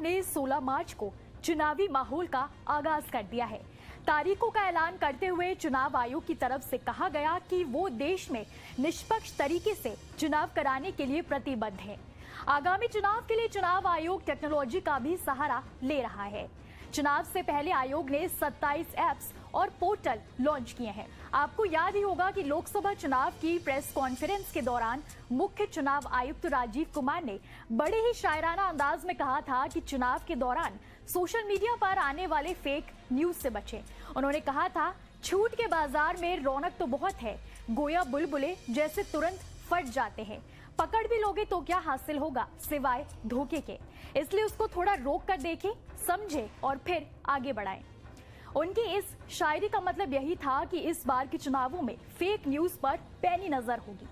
ने 16 मार्च को चुनावी माहौल का आगाज कर दिया है। तारीखों का ऐलान करते हुए चुनाव आयोग की तरफ से कहा गया कि वो देश में निष्पक्ष तरीके से चुनाव कराने के लिए प्रतिबद्ध है। आगामी चुनाव के लिए चुनाव आयोग टेक्नोलॉजी का भी सहारा ले रहा है। चुनाव से पहले आयोग ने 27 ऐप्स और पोर्टल लॉन्च किए हैं। आपको याद ही होगा कि लोकसभा चुनाव की प्रेस कॉन्फ्रेंस के दौरान मुख्य चुनाव आयुक्त राजीव कुमार ने बड़े ही शायराना अंदाज में कहा था कि चुनाव के दौरान सोशल मीडिया पर आने वाले फेक न्यूज से बचें। उन्होंने कहा था, छूट के बाजार में रौनक तो बहुत है, गोया बुलबुले जैसे तुरंत फट जाते हैं, पकड़ भी लोगे तो क्या हासिल होगा सिवाय धोखे के, इसलिए उसको थोड़ा रोक कर देखें, समझे और फिर आगे बढ़ाएं। उनकी इस शायरी का मतलब यही था कि इस बार के चुनावों में फेक न्यूज पर पैनी नजर होगी।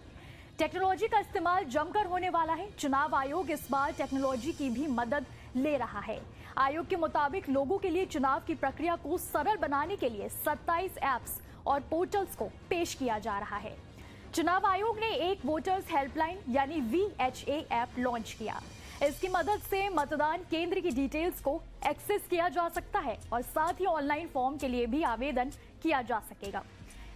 टेक्नोलॉजी का इस्तेमाल जमकर होने वाला है। चुनाव आयोग इस बार टेक्नोलॉजी की भी मदद ले रहा है। आयोग के मुताबिक लोगों के लिए चुनाव की प्रक्रिया को सरल बनाने के लिए 27 ऐप्स और पोर्टल्स को पेश किया जा रहा है। चुनाव आयोग ने एक वोटर्स हेल्पलाइन यानी VHA ऐप लॉन्च किया। इसकी मदद से मतदान केंद्र की डिटेल्स को एक्सेस किया जा सकता है और साथ ही ऑनलाइन फॉर्म के लिए भी आवेदन किया जा सकेगा।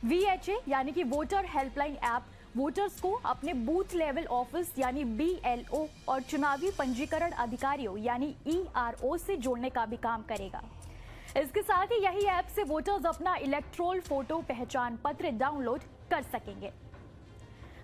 VHA यानी कि वोटर हेल्पलाइन ऐप वोटर्स को अपने बूथ लेवल ऑफिस यानी BLO और चुनावी पंजीकरण अधिकारियों यानी ERO से जोड़ने का भी काम करेगा। इसके साथ ही यही ऐप से वोटर्स अपना इलेक्ट्रोल फोटो पहचान पत्र डाउनलोड कर सकेंगे।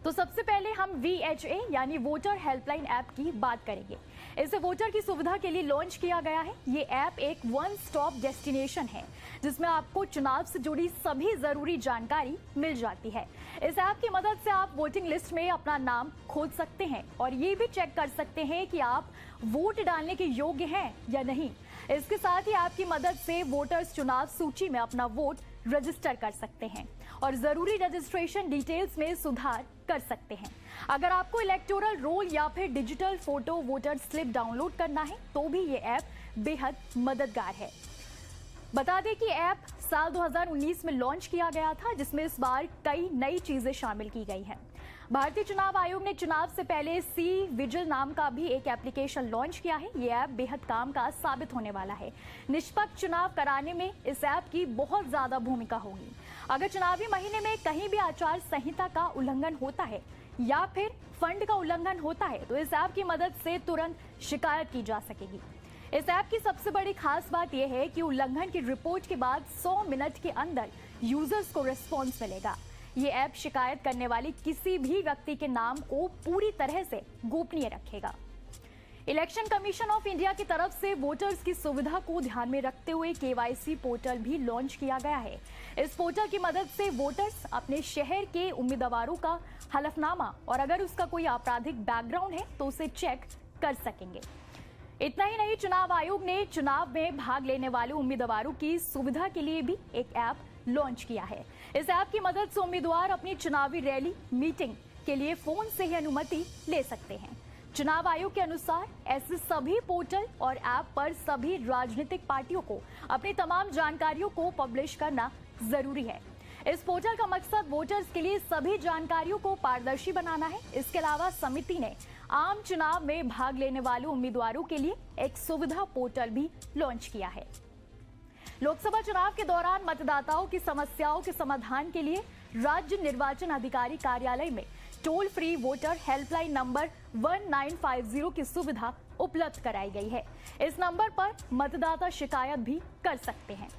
तो सबसे पहले हम VHA यानी वोटर हेल्पलाइन ऐप की बात करेंगे। इसे वोटर की सुविधा के लिए लॉन्च किया गया है। ये ऐप एक वन स्टॉप डेस्टिनेशन है जिसमें आपको चुनाव से जुड़ी सभी जरूरी जानकारी मिल जाती है। इस ऐप की मदद से आप वोटिंग लिस्ट में अपना नाम खोज सकते हैं और ये भी चेक कर सकते हैं कि आप वोट डालने के योग्य हैं या नहीं। इसके साथ ही ऐप की मदद से वोटर्स चुनाव सूची में अपना वोट रजिस्टर कर सकते हैं और जरूरी रजिस्ट्रेशन डिटेल्स में सुधार कर सकते हैं। अगर आपको इलेक्टोरल रोल या फिर digital photo voter slip download करना है तो भी ये ऐप बेहद मददगार है। बता दें कि ऐप साल 2019 में लॉन्च किया गया था, जिसमें इस बार कई नई चीजें शामिल की गई हैं। भारतीय चुनाव आयोग ने चुनाव से पहले C-Vigil नाम का भी एक एप्लीकेशन लॉन्च किया है। ये ऐप बेहद काम का साबित होने वाला है। निष्पक्ष चुनाव कराने में इस ऐप की बहुत ज्यादा भूमिका होगी। अगर चुनावी महीने में कहीं भी आचार संहिता का उल्लंघन होता है या फिर फंड का उल्लंघन होता है तो इस ऐप की मदद से तुरंत शिकायत की जा सकेगी। इस ऐप की सबसे बड़ी खास बात यह है कि उल्लंघन की रिपोर्ट के बाद 100 मिनट के अंदर यूजर्स को रिस्पॉन्स मिलेगा। ये ऐप शिकायत करने वाली किसी भी व्यक्ति के नाम को पूरी तरह से गोपनीय रखेगा। इलेक्शन कमीशन ऑफ इंडिया की तरफ से वोटर्स की सुविधा को ध्यान में रखते हुए KYC पोर्टल भी लॉन्च किया गया है। इस पोर्टल की मदद से वोटर्स अपने शहर के उम्मीदवारों का हलफनामा और अगर उसका कोई आपराधिक बैकग्राउंड है तो उसे चेक कर सकेंगे। इतना ही नहीं, चुनाव आयोग ने चुनाव में भाग लेने वाले उम्मीदवारों की सुविधा के लिए भी एक ऐप लॉन्च किया है। इस ऐप की मदद से उम्मीदवार अपनी चुनावी रैली मीटिंग के लिए फोन से ही अनुमति ले सकते हैं। चुनाव आयोग के अनुसार ऐसे सभी पोर्टल और ऐप पर सभी राजनीतिक पार्टियों को अपनी तमाम जानकारियों को पब्लिश करना जरूरी है। इस पोर्टल का मकसद वोटर्स के लिए सभी जानकारियों को पारदर्शी बनाना है। इसके अलावा समिति ने आम चुनाव में भाग लेने वाले उम्मीदवारों के लिए एक सुविधा पोर्टल भी लॉन्च किया है। लोकसभा चुनाव के दौरान मतदाताओं की समस्याओं के समाधान के लिए राज्य निर्वाचन अधिकारी कार्यालय में toll free voter helpline number 1950 की सुविधा उपलब्ध कराई गई है। इस नंबर पर मतदाता शिकायत भी कर सकते हैं।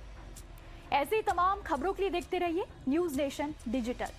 ऐसी तमाम खबरों के लिए देखते रहिए न्यूज़ नेशन डिजिटल।